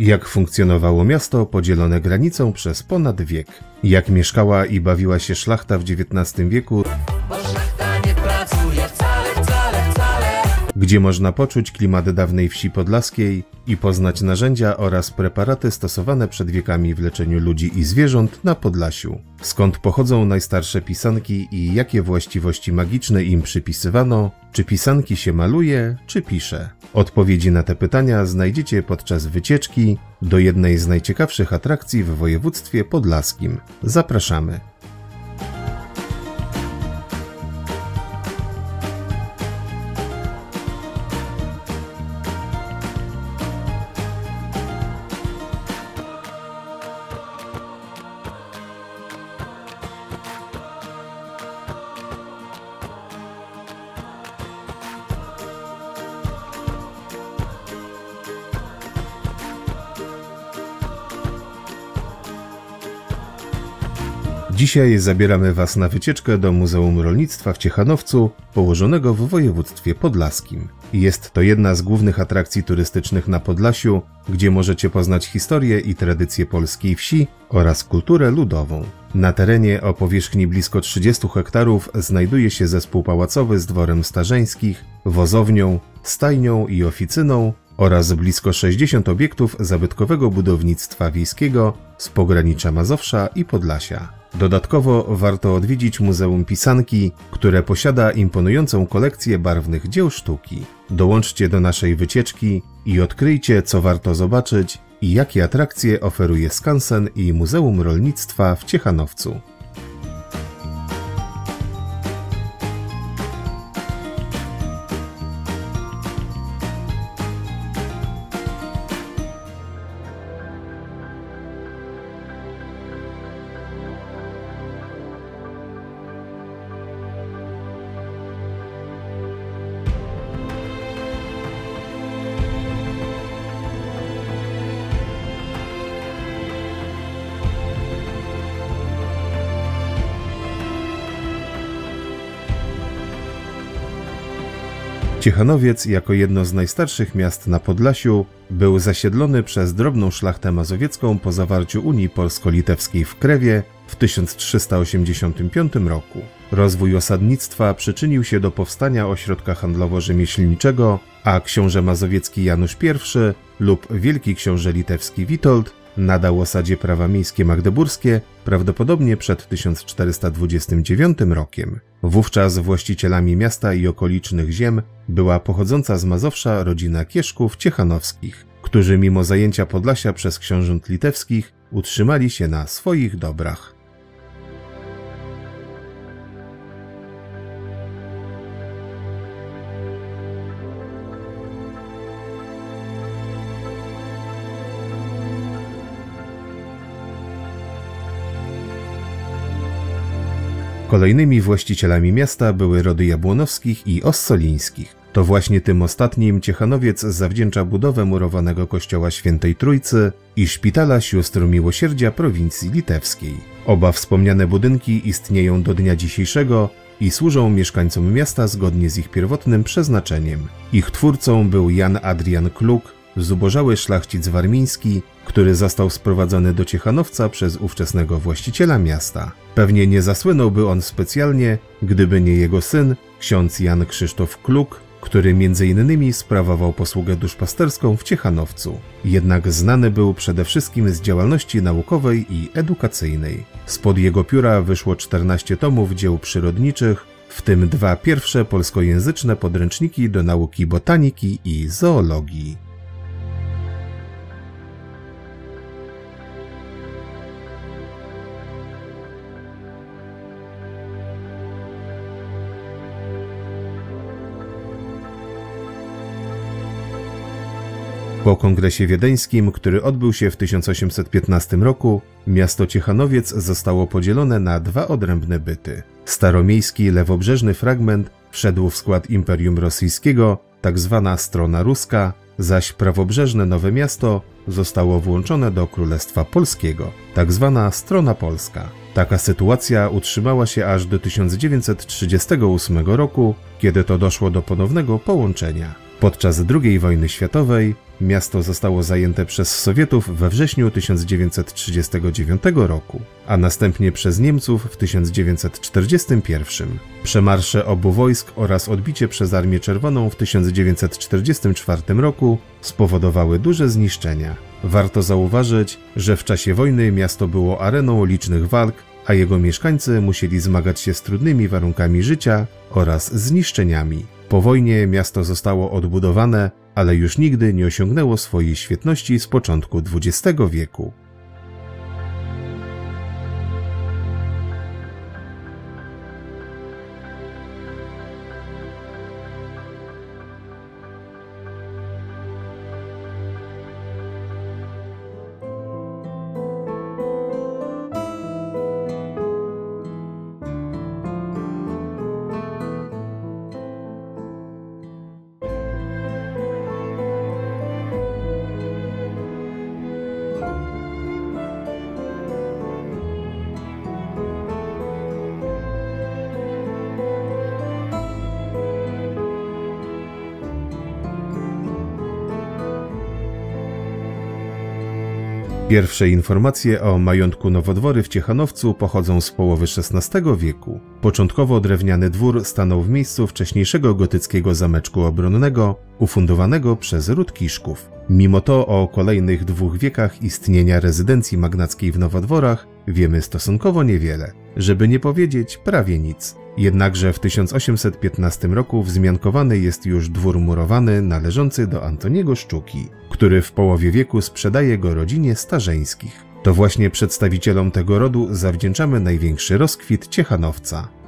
Jak funkcjonowało miasto podzielone granicą przez ponad wiek. Jak mieszkała i bawiła się szlachta w XIX wieku. Gdzie można poczuć klimat dawnej wsi podlaskiej i poznać narzędzia oraz preparaty stosowane przed wiekami w leczeniu ludzi i zwierząt na Podlasiu. Skąd pochodzą najstarsze pisanki i jakie właściwości magiczne im przypisywano, czy pisanki się maluje, czy pisze. Odpowiedzi na te pytania znajdziecie podczas wycieczki do jednej z najciekawszych atrakcji w województwie podlaskim. Zapraszamy! Dzisiaj zabieramy Was na wycieczkę do Muzeum Rolnictwa w Ciechanowcu, położonego w województwie podlaskim. Jest to jedna z głównych atrakcji turystycznych na Podlasiu, gdzie możecie poznać historię i tradycje polskiej wsi oraz kulturę ludową. Na terenie o powierzchni blisko 30 hektarów znajduje się zespół pałacowy z dworem starzeńskich, wozownią, stajnią i oficyną oraz blisko 60 obiektów zabytkowego budownictwa wiejskiego z pogranicza Mazowsza i Podlasia. Dodatkowo warto odwiedzić Muzeum Pisanki, które posiada imponującą kolekcję barwnych dzieł sztuki. Dołączcie do naszej wycieczki i odkryjcie, co warto zobaczyć i jakie atrakcje oferuje skansen i Muzeum Rolnictwa w Ciechanowcu. Ciechanowiec, jako jedno z najstarszych miast na Podlasiu, był zasiedlony przez drobną szlachtę mazowiecką po zawarciu Unii Polsko-Litewskiej w Krewie w 1385 roku. Rozwój osadnictwa przyczynił się do powstania ośrodka handlowo-rzemieślniczego, a książę mazowiecki Janusz I lub wielki książę litewski Witold nadał osadzie prawa miejskie magdeburskie prawdopodobnie przed 1429 rokiem. Wówczas właścicielami miasta i okolicznych ziem była pochodząca z Mazowsza rodzina Kieszków Ciechanowskich, którzy mimo zajęcia Podlasia przez książąt litewskich utrzymali się na swoich dobrach. Kolejnymi właścicielami miasta były rody Jabłonowskich i Ossolińskich. To właśnie tym ostatnim Ciechanowiec zawdzięcza budowę murowanego kościoła Świętej Trójcy i szpitala sióstr miłosierdzia prowincji litewskiej. Oba wspomniane budynki istnieją do dnia dzisiejszego i służą mieszkańcom miasta zgodnie z ich pierwotnym przeznaczeniem. Ich twórcą był Jan Adrian Kluk, zubożały szlachcic warmiński, który został sprowadzony do Ciechanowca przez ówczesnego właściciela miasta. Pewnie nie zasłynąłby on specjalnie, gdyby nie jego syn, ksiądz Jan Krzysztof Kluk, który m.in. sprawował posługę duszpasterską w Ciechanowcu. Jednak znany był przede wszystkim z działalności naukowej i edukacyjnej. Spod jego pióra wyszło 14 tomów dzieł przyrodniczych, w tym 2 pierwsze polskojęzyczne podręczniki do nauki botaniki i zoologii. Po kongresie wiedeńskim, który odbył się w 1815 roku, miasto Ciechanowiec zostało podzielone na 2 odrębne byty. Staromiejski lewobrzeżny fragment wszedł w skład Imperium Rosyjskiego, tak zwana strona ruska, zaś prawobrzeżne Nowe Miasto zostało włączone do Królestwa Polskiego, tak zwana strona polska. Taka sytuacja utrzymała się aż do 1938 roku, kiedy to doszło do ponownego połączenia. Podczas II wojny światowej miasto zostało zajęte przez Sowietów we wrześniu 1939 roku, a następnie przez Niemców w 1941. Przemarsze obu wojsk oraz odbicie przez Armię Czerwoną w 1944 roku spowodowały duże zniszczenia. Warto zauważyć, że w czasie wojny miasto było areną licznych walk, a jego mieszkańcy musieli zmagać się z trudnymi warunkami życia oraz zniszczeniami. Po wojnie miasto zostało odbudowane, ale już nigdy nie osiągnęło swojej świetności z początku XX wieku. Pierwsze informacje o majątku Nowodwory w Ciechanowcu pochodzą z połowy XVI wieku. Początkowo drewniany dwór stanął w miejscu wcześniejszego gotyckiego zameczku obronnego, ufundowanego przez ród Kiszków. Mimo to o kolejnych 2 wiekach istnienia rezydencji magnackiej w Nowodworach wiemy stosunkowo niewiele, żeby nie powiedzieć prawie nic. Jednakże w 1815 roku wzmiankowany jest już dwór murowany należący do Antoniego Szczuki, który w połowie wieku sprzedaje go rodzinie Starzeńskich. To właśnie przedstawicielom tego rodu zawdzięczamy największy rozkwit Ciechanowca.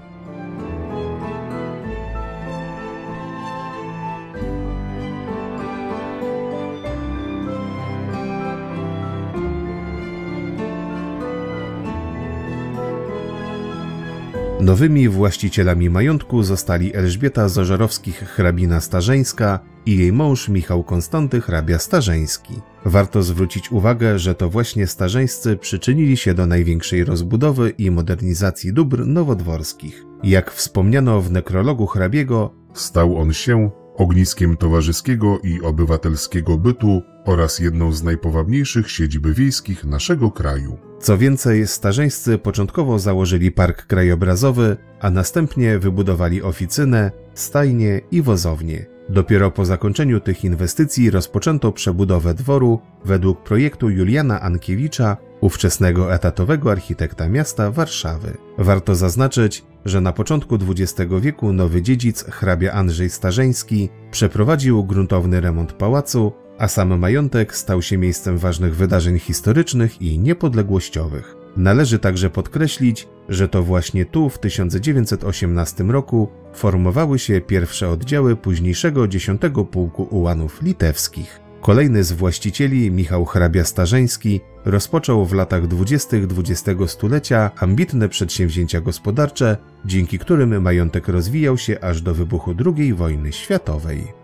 Nowymi właścicielami majątku zostali Elżbieta z Ożarowskich hrabina Starzeńska i jej mąż Michał Konstanty hrabia Starzeński. Warto zwrócić uwagę, że to właśnie Starzeńscy przyczynili się do największej rozbudowy i modernizacji dóbr nowodworskich. Jak wspomniano w nekrologu hrabiego, stał on się ogniskiem towarzyskiego i obywatelskiego bytu oraz jedną z najpowabniejszych siedzib wiejskich naszego kraju. Co więcej, Starzeńscy początkowo założyli park krajobrazowy, a następnie wybudowali oficynę, stajnie i wozownię. Dopiero po zakończeniu tych inwestycji rozpoczęto przebudowę dworu według projektu Juliana Ankiewicza, ówczesnego etatowego architekta miasta Warszawy. Warto zaznaczyć, że na początku XX wieku nowy dziedzic, hrabia Andrzej Starzeński, przeprowadził gruntowny remont pałacu, a sam majątek stał się miejscem ważnych wydarzeń historycznych i niepodległościowych. Należy także podkreślić, że to właśnie tu w 1918 roku formowały się pierwsze oddziały późniejszego 10 Pułku Ułanów Litewskich. Kolejny z właścicieli, Michał hrabia Starzeński, rozpoczął w latach 20. XX stulecia ambitne przedsięwzięcia gospodarcze, dzięki którym majątek rozwijał się aż do wybuchu II wojny światowej.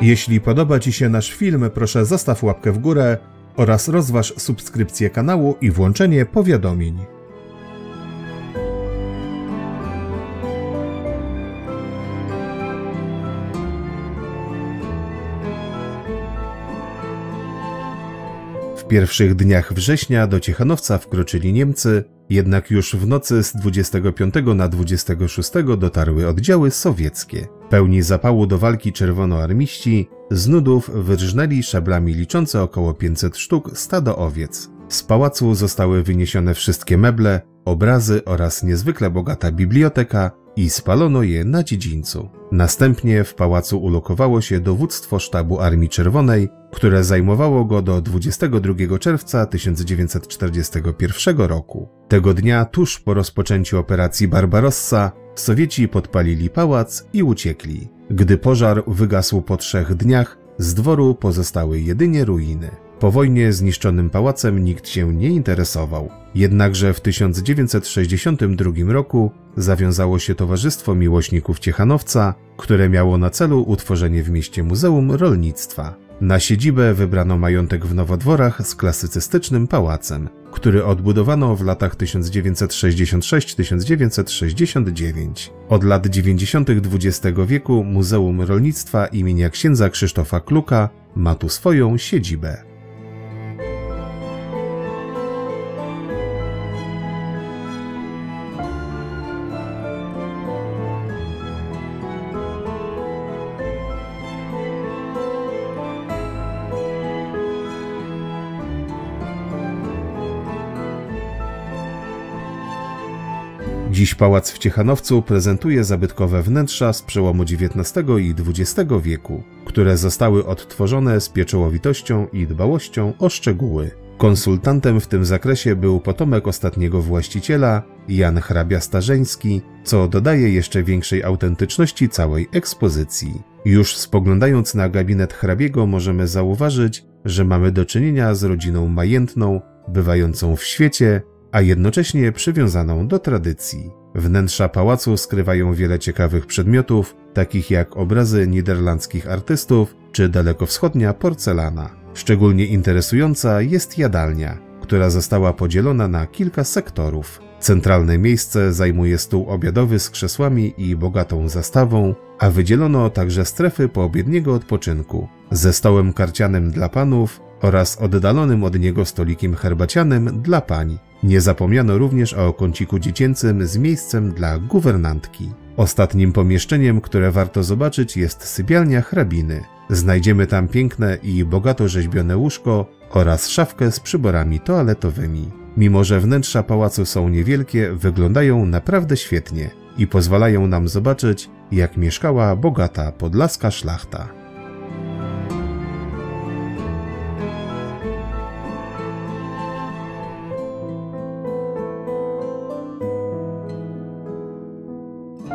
Jeśli podoba Ci się nasz film, proszę zostaw łapkę w górę oraz rozważ subskrypcję kanału i włączenie powiadomień. W pierwszych dniach września do Ciechanowca wkroczyli Niemcy, jednak już w nocy z 25 na 26 dotarły oddziały sowieckie. Pełni zapału do walki czerwonoarmiści z nudów wyrżnęli szablami liczące około 500 sztuk stado owiec. Z pałacu zostały wyniesione wszystkie meble, obrazy oraz niezwykle bogata biblioteka i spalono je na dziedzińcu. Następnie w pałacu ulokowało się dowództwo sztabu Armii Czerwonej, które zajmowało go do 22 czerwca 1941 roku. Tego dnia, tuż po rozpoczęciu operacji Barbarossa, Sowieci podpalili pałac i uciekli. Gdy pożar wygasł po 3 dniach, z dworu pozostały jedynie ruiny. Po wojnie zniszczonym pałacem nikt się nie interesował. Jednakże w 1962 roku zawiązało się Towarzystwo Miłośników Ciechanowca, które miało na celu utworzenie w mieście Muzeum Rolnictwa. Na siedzibę wybrano majątek w Nowodworach z klasycystycznym pałacem, który odbudowano w latach 1966–1969. Od lat 90. XX wieku Muzeum Rolnictwa imienia księdza Krzysztofa Kluka ma tu swoją siedzibę. Dziś pałac w Ciechanowcu prezentuje zabytkowe wnętrza z przełomu XIX i XX wieku, które zostały odtworzone z pieczołowitością i dbałością o szczegóły. Konsultantem w tym zakresie był potomek ostatniego właściciela, Jan Hrabia-Starzeński, co dodaje jeszcze większej autentyczności całej ekspozycji. Już spoglądając na gabinet hrabiego możemy zauważyć, że mamy do czynienia z rodziną majętną, bywającą w świecie, a jednocześnie przywiązaną do tradycji. Wnętrza pałacu skrywają wiele ciekawych przedmiotów, takich jak obrazy niderlandzkich artystów czy dalekowschodnia porcelana. Szczególnie interesująca jest jadalnia, która została podzielona na kilka sektorów. Centralne miejsce zajmuje stół obiadowy z krzesłami i bogatą zastawą, a wydzielono także strefy poobiedniego odpoczynku, ze stołem karcianym dla panów oraz oddalonym od niego stolikiem herbacianym dla pań. Nie zapomniano również o kąciku dziecięcym z miejscem dla guwernantki. Ostatnim pomieszczeniem, które warto zobaczyć, jest sypialnia hrabiny. Znajdziemy tam piękne i bogato rzeźbione łóżko oraz szafkę z przyborami toaletowymi. Mimo że wnętrza pałacu są niewielkie, wyglądają naprawdę świetnie i pozwalają nam zobaczyć, jak mieszkała bogata podlaska szlachta.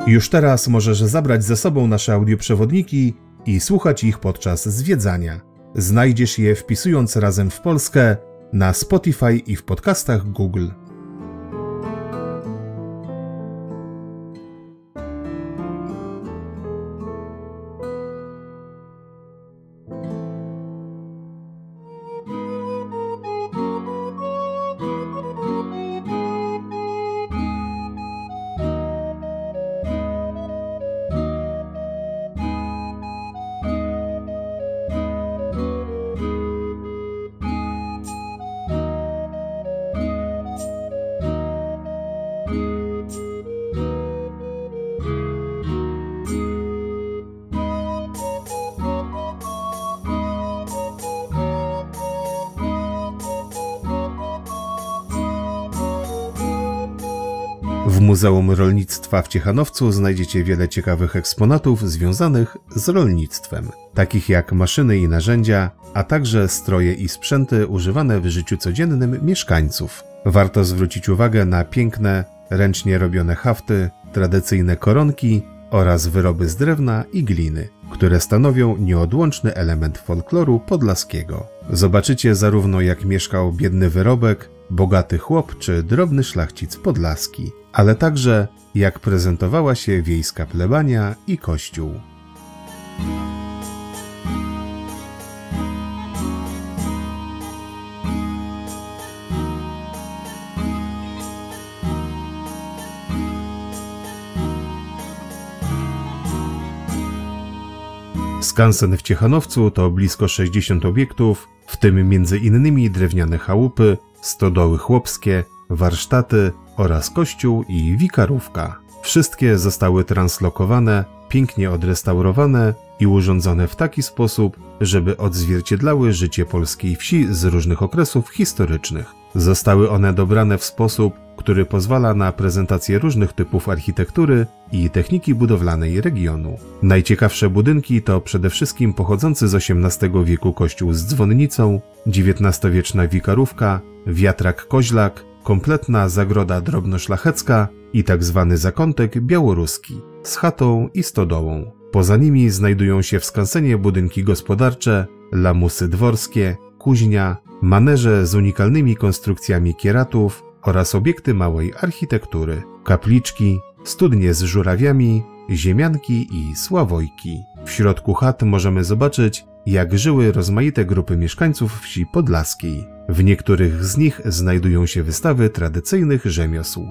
Już teraz możesz zabrać ze sobą nasze audioprzewodniki i słuchać ich podczas zwiedzania. Znajdziesz je wpisując Razem w Polskę na Spotify i w podcastach Google. W Muzeum Rolnictwa w Ciechanowcu znajdziecie wiele ciekawych eksponatów związanych z rolnictwem, takich jak maszyny i narzędzia, a także stroje i sprzęty używane w życiu codziennym mieszkańców. Warto zwrócić uwagę na piękne, ręcznie robione hafty, tradycyjne koronki oraz wyroby z drewna i gliny, które stanowią nieodłączny element folkloru podlaskiego. Zobaczycie zarówno jak mieszkał biedny wyrobek, bogaty chłop czy drobny szlachcic podlaski, ale także jak prezentowała się wiejska plebania i kościół. Skansen w Ciechanowcu to blisko 60 obiektów, w tym m.in. drewniane chałupy, stodoły chłopskie, warsztaty oraz kościół i wikarówka. Wszystkie zostały translokowane, pięknie odrestaurowane i urządzone w taki sposób, żeby odzwierciedlały życie polskiej wsi z różnych okresów historycznych. Zostały one dobrane w sposób, który pozwala na prezentację różnych typów architektury i techniki budowlanej regionu. Najciekawsze budynki to przede wszystkim pochodzący z XVIII wieku kościół z dzwonnicą, XIX-wieczna wikarówka, wiatrak-koźlak, kompletna zagroda drobnoszlachecka i tzw. zakątek białoruski z chatą i stodołą. Poza nimi znajdują się w skansenie budynki gospodarcze, lamusy dworskie, kuźnia, maneże z unikalnymi konstrukcjami kieratów oraz obiekty małej architektury, kapliczki, studnie z żurawiami, ziemianki i sławojki. W środku chat możemy zobaczyć, jak żyły rozmaite grupy mieszkańców wsi podlaskiej. W niektórych z nich znajdują się wystawy tradycyjnych rzemiosł.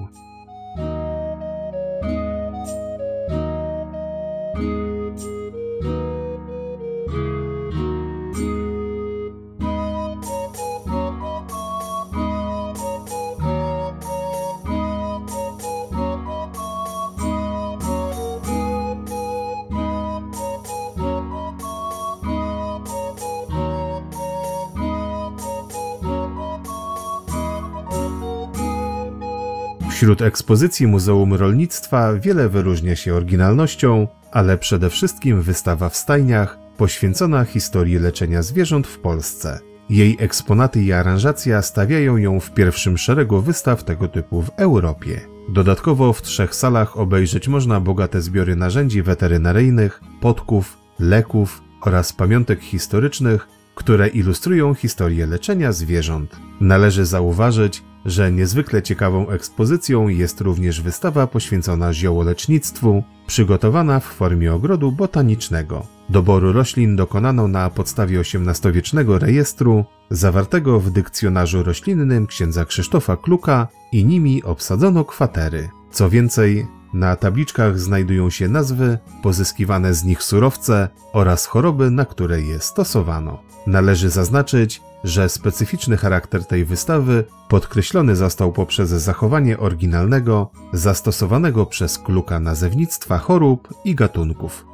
Wśród ekspozycji Muzeum Rolnictwa wiele wyróżnia się oryginalnością, ale przede wszystkim wystawa w stajniach poświęcona historii leczenia zwierząt w Polsce. Jej eksponaty i aranżacja stawiają ją w pierwszym szeregu wystaw tego typu w Europie. Dodatkowo w 3 salach obejrzeć można bogate zbiory narzędzi weterynaryjnych, podków, leków oraz pamiątek historycznych, które ilustrują historię leczenia zwierząt. Należy zauważyć, że niezwykle ciekawą ekspozycją jest również wystawa poświęcona ziołolecznictwu, przygotowana w formie ogrodu botanicznego. Doboru roślin dokonano na podstawie XVIII-wiecznego rejestru zawartego w dykcjonarzu roślinnym księdza Krzysztofa Kluka i nimi obsadzono kwatery. Co więcej, na tabliczkach znajdują się nazwy, pozyskiwane z nich surowce oraz choroby, na które je stosowano. Należy zaznaczyć, że specyficzny charakter tej wystawy podkreślony został poprzez zachowanie oryginalnego, zastosowanego przez Kluka nazewnictwa chorób i gatunków.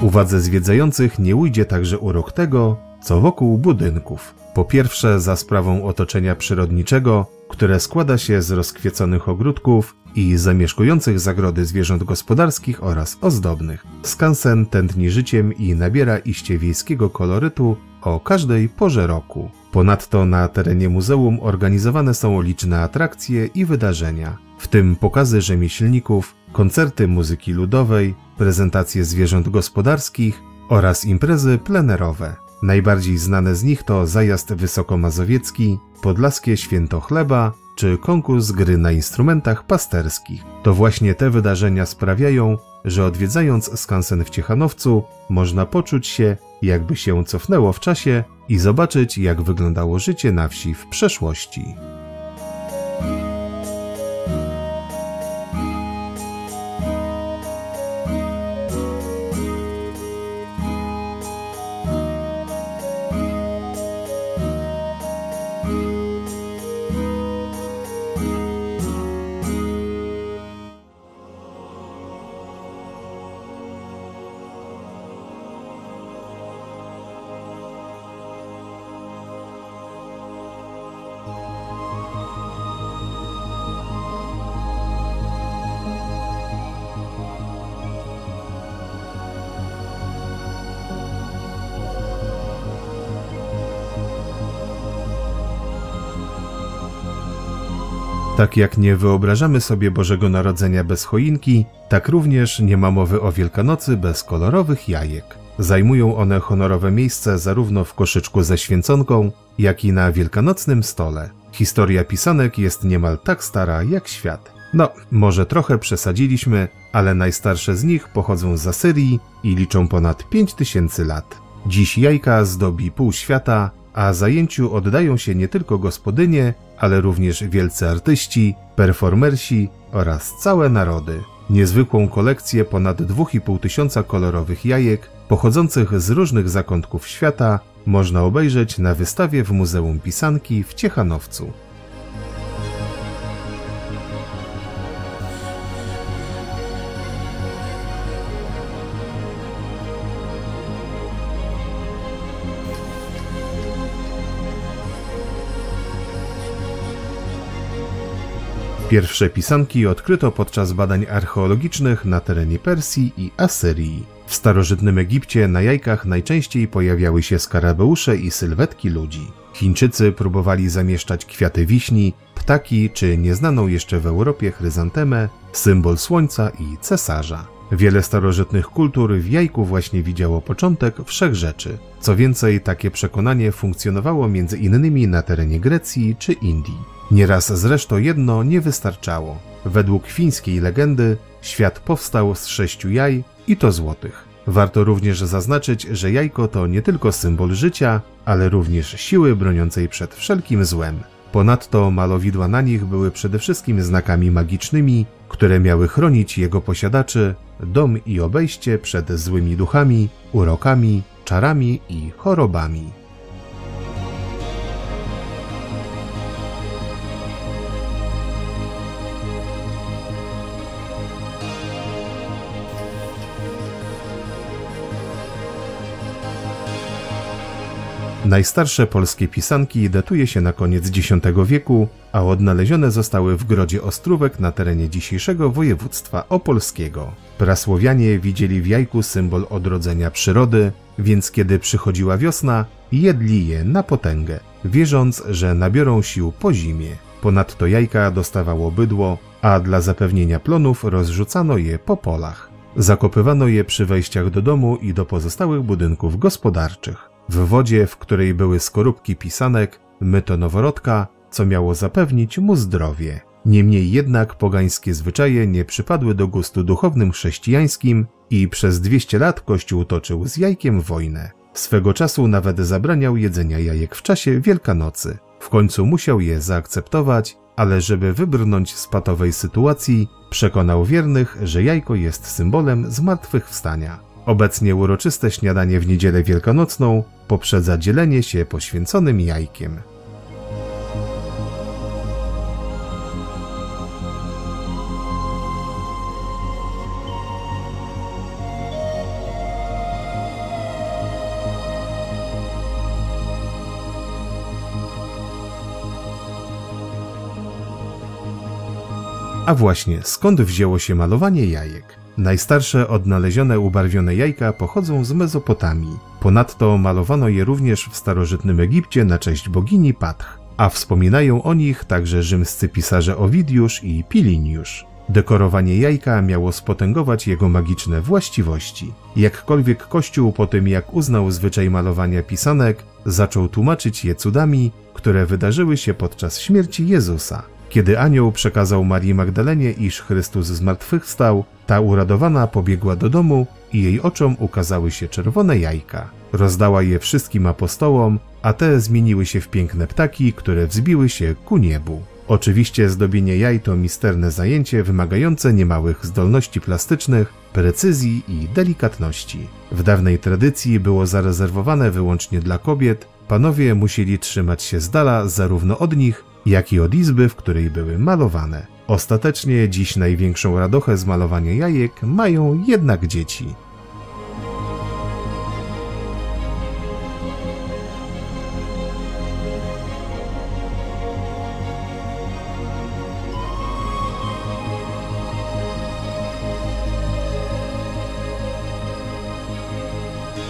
Uwadze zwiedzających nie ujdzie także urok tego, co wokół budynków. Po pierwsze, za sprawą otoczenia przyrodniczego, które składa się z rozkwieconych ogródków i zamieszkujących zagrody zwierząt gospodarskich oraz ozdobnych. Skansen tętni życiem i nabiera iście wiejskiego kolorytu o każdej porze roku. Ponadto na terenie muzeum organizowane są liczne atrakcje i wydarzenia, w tym pokazy rzemieślników, koncerty muzyki ludowej, prezentacje zwierząt gospodarskich oraz imprezy plenerowe. Najbardziej znane z nich to zajazd wysokomazowiecki, podlaskie święto chleba czy konkurs gry na instrumentach pasterskich. To właśnie te wydarzenia sprawiają, że odwiedzając skansen w Ciechanowcu można poczuć się, jakby się cofnęło w czasie i zobaczyć, jak wyglądało życie na wsi w przeszłości. Tak jak nie wyobrażamy sobie Bożego Narodzenia bez choinki, tak również nie ma mowy o Wielkanocy bez kolorowych jajek. Zajmują one honorowe miejsce zarówno w koszyczku ze święconką, jak i na wielkanocnym stole. Historia pisanek jest niemal tak stara jak świat. No, może trochę przesadziliśmy, ale najstarsze z nich pochodzą z Asyrii i liczą ponad 5000 lat. Dziś jajka zdobi pół świata, a zajęciu oddają się nie tylko gospodynie, ale również wielcy artyści, performersi oraz całe narody. Niezwykłą kolekcję ponad 2500 kolorowych jajek, pochodzących z różnych zakątków świata, można obejrzeć na wystawie w Muzeum Pisanki w Ciechanowcu. Pierwsze pisanki odkryto podczas badań archeologicznych na terenie Persji i Asyrii. W W starożytnym Egipcie na jajkach najczęściej pojawiały się skarabeusze i sylwetki ludzi. Chińczycy próbowali zamieszczać kwiaty wiśni, ptaki czy nieznaną jeszcze w Europie chryzantemę, symbol słońca i cesarza. Wiele starożytnych kultur w jajku właśnie widziało początek wszechrzeczy. Co więcej, takie przekonanie funkcjonowało między innymi na terenie Grecji czy Indii. Nieraz zresztą jedno nie wystarczało. Według fińskiej legendy świat powstał z 6 jaj i to złotych. Warto również zaznaczyć, że jajko to nie tylko symbol życia, ale również siły broniącej przed wszelkim złem. Ponadto malowidła na nich były przede wszystkim znakami magicznymi, które miały chronić jego posiadaczy, dom i obejście przed złymi duchami, urokami, czarami i chorobami. Najstarsze polskie pisanki datuje się na koniec X wieku, a odnalezione zostały w grodzie Ostrówek na terenie dzisiejszego województwa opolskiego. Prasłowianie widzieli w jajku symbol odrodzenia przyrody, więc kiedy przychodziła wiosna, jedli je na potęgę, wierząc, że nabiorą sił po zimie. Ponadto jajka dostawało bydło, a dla zapewnienia plonów rozrzucano je po polach. Zakopywano je przy wejściach do domu i do pozostałych budynków gospodarczych. W wodzie, w której były skorupki pisanek, myto noworodka, co miało zapewnić mu zdrowie. Niemniej jednak pogańskie zwyczaje nie przypadły do gustu duchownym chrześcijańskim i przez 200 lat Kościół toczył z jajkiem wojnę. Swego czasu nawet zabraniał jedzenia jajek w czasie Wielkanocy. W końcu musiał je zaakceptować, ale żeby wybrnąć z patowej sytuacji, przekonał wiernych, że jajko jest symbolem zmartwychwstania. Obecnie uroczyste śniadanie w niedzielę wielkanocną poprzedza dzielenie się poświęconym jajkiem. A właśnie, skąd wzięło się malowanie jajek? Najstarsze odnalezione ubarwione jajka pochodzą z Mezopotamii. Ponadto malowano je również w starożytnym Egipcie na cześć bogini Patch, a wspominają o nich także rzymscy pisarze Owidiusz i Piliniusz. Dekorowanie jajka miało spotęgować jego magiczne właściwości. Jakkolwiek Kościół po tym, jak uznał zwyczaj malowania pisanek, zaczął tłumaczyć je cudami, które wydarzyły się podczas śmierci Jezusa. Kiedy anioł przekazał Marii Magdalenie, iż Chrystus zmartwychwstał, ta uradowana pobiegła do domu i jej oczom ukazały się czerwone jajka. Rozdała je wszystkim apostołom, a te zmieniły się w piękne ptaki, które wzbiły się ku niebu. Oczywiście zdobienie jaj to misterne zajęcie wymagające niemałych zdolności plastycznych, precyzji i delikatności. W dawnej tradycji było zarezerwowane wyłącznie dla kobiet, panowie musieli trzymać się z dala zarówno od nich, jak i od izby, w której były malowane. Ostatecznie dziś największą radochę z malowania jajek mają jednak dzieci.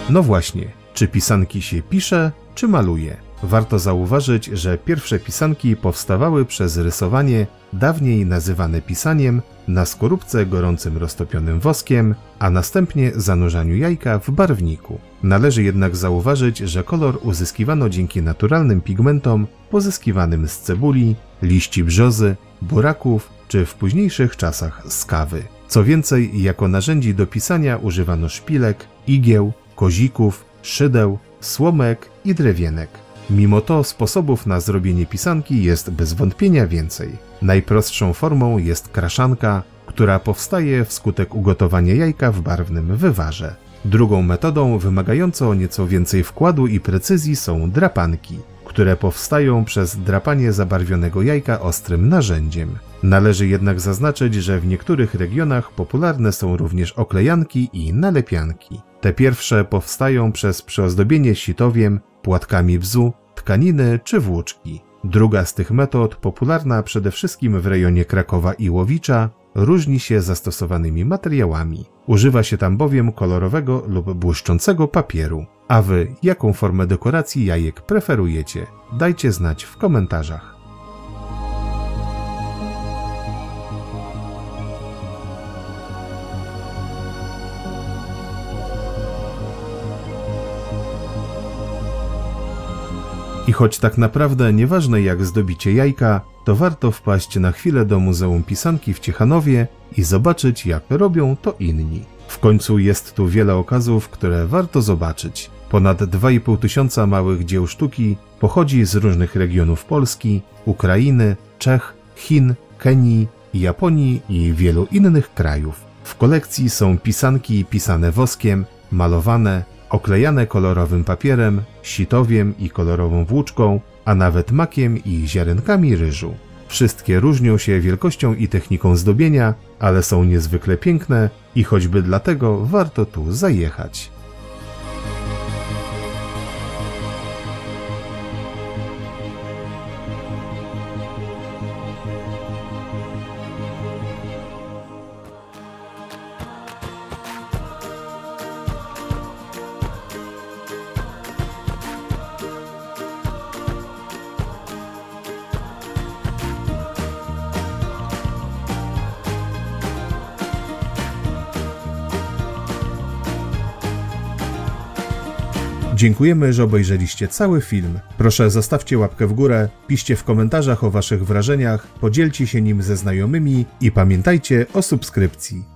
No właśnie, czy pisanki się pisze, czy maluje? Warto zauważyć, że pierwsze pisanki powstawały przez rysowanie, dawniej nazywane pisaniem, na skorupce gorącym roztopionym woskiem, a następnie zanurzaniu jajka w barwniku. Należy jednak zauważyć, że kolor uzyskiwano dzięki naturalnym pigmentom pozyskiwanym z cebuli, liści brzozy, buraków czy w późniejszych czasach z kawy. Co więcej, jako narzędzi do pisania używano szpilek, igieł, kozików, szydeł, słomek i drewienek. Mimo to sposobów na zrobienie pisanki jest bez wątpienia więcej. Najprostszą formą jest kraszanka, która powstaje wskutek ugotowania jajka w barwnym wywarze. Drugą metodą, wymagającą nieco więcej wkładu i precyzji, są drapanki, które powstają przez drapanie zabarwionego jajka ostrym narzędziem. Należy jednak zaznaczyć, że w niektórych regionach popularne są również oklejanki i nalepianki. Te pierwsze powstają przez przyozdobienie sitowiem, płatkami bzu, tkaniny czy włóczki. Druga z tych metod, popularna przede wszystkim w rejonie Krakowa i Łowicza, różni się zastosowanymi materiałami. Używa się tam bowiem kolorowego lub błyszczącego papieru. A wy jaką formę dekoracji jajek preferujecie? Dajcie znać w komentarzach. I choć tak naprawdę nieważne jak zdobicie jajka, to warto wpaść na chwilę do Muzeum Pisanki w Ciechanowie i zobaczyć, jak robią to inni. W końcu jest tu wiele okazów, które warto zobaczyć. Ponad 2,5 tysiąca małych dzieł sztuki pochodzi z różnych regionów Polski, Ukrainy, Czech, Chin, Kenii, Japonii i wielu innych krajów. W kolekcji są pisanki pisane woskiem, malowane, oklejane kolorowym papierem, sitowiem i kolorową włóczką, a nawet makiem i ziarenkami ryżu. Wszystkie różnią się wielkością i techniką zdobienia, ale są niezwykle piękne i choćby dlatego warto tu zajechać. Dziękujemy, że obejrzeliście cały film. Proszę zostawcie łapkę w górę, piszcie w komentarzach o waszych wrażeniach, podzielcie się nim ze znajomymi i pamiętajcie o subskrypcji.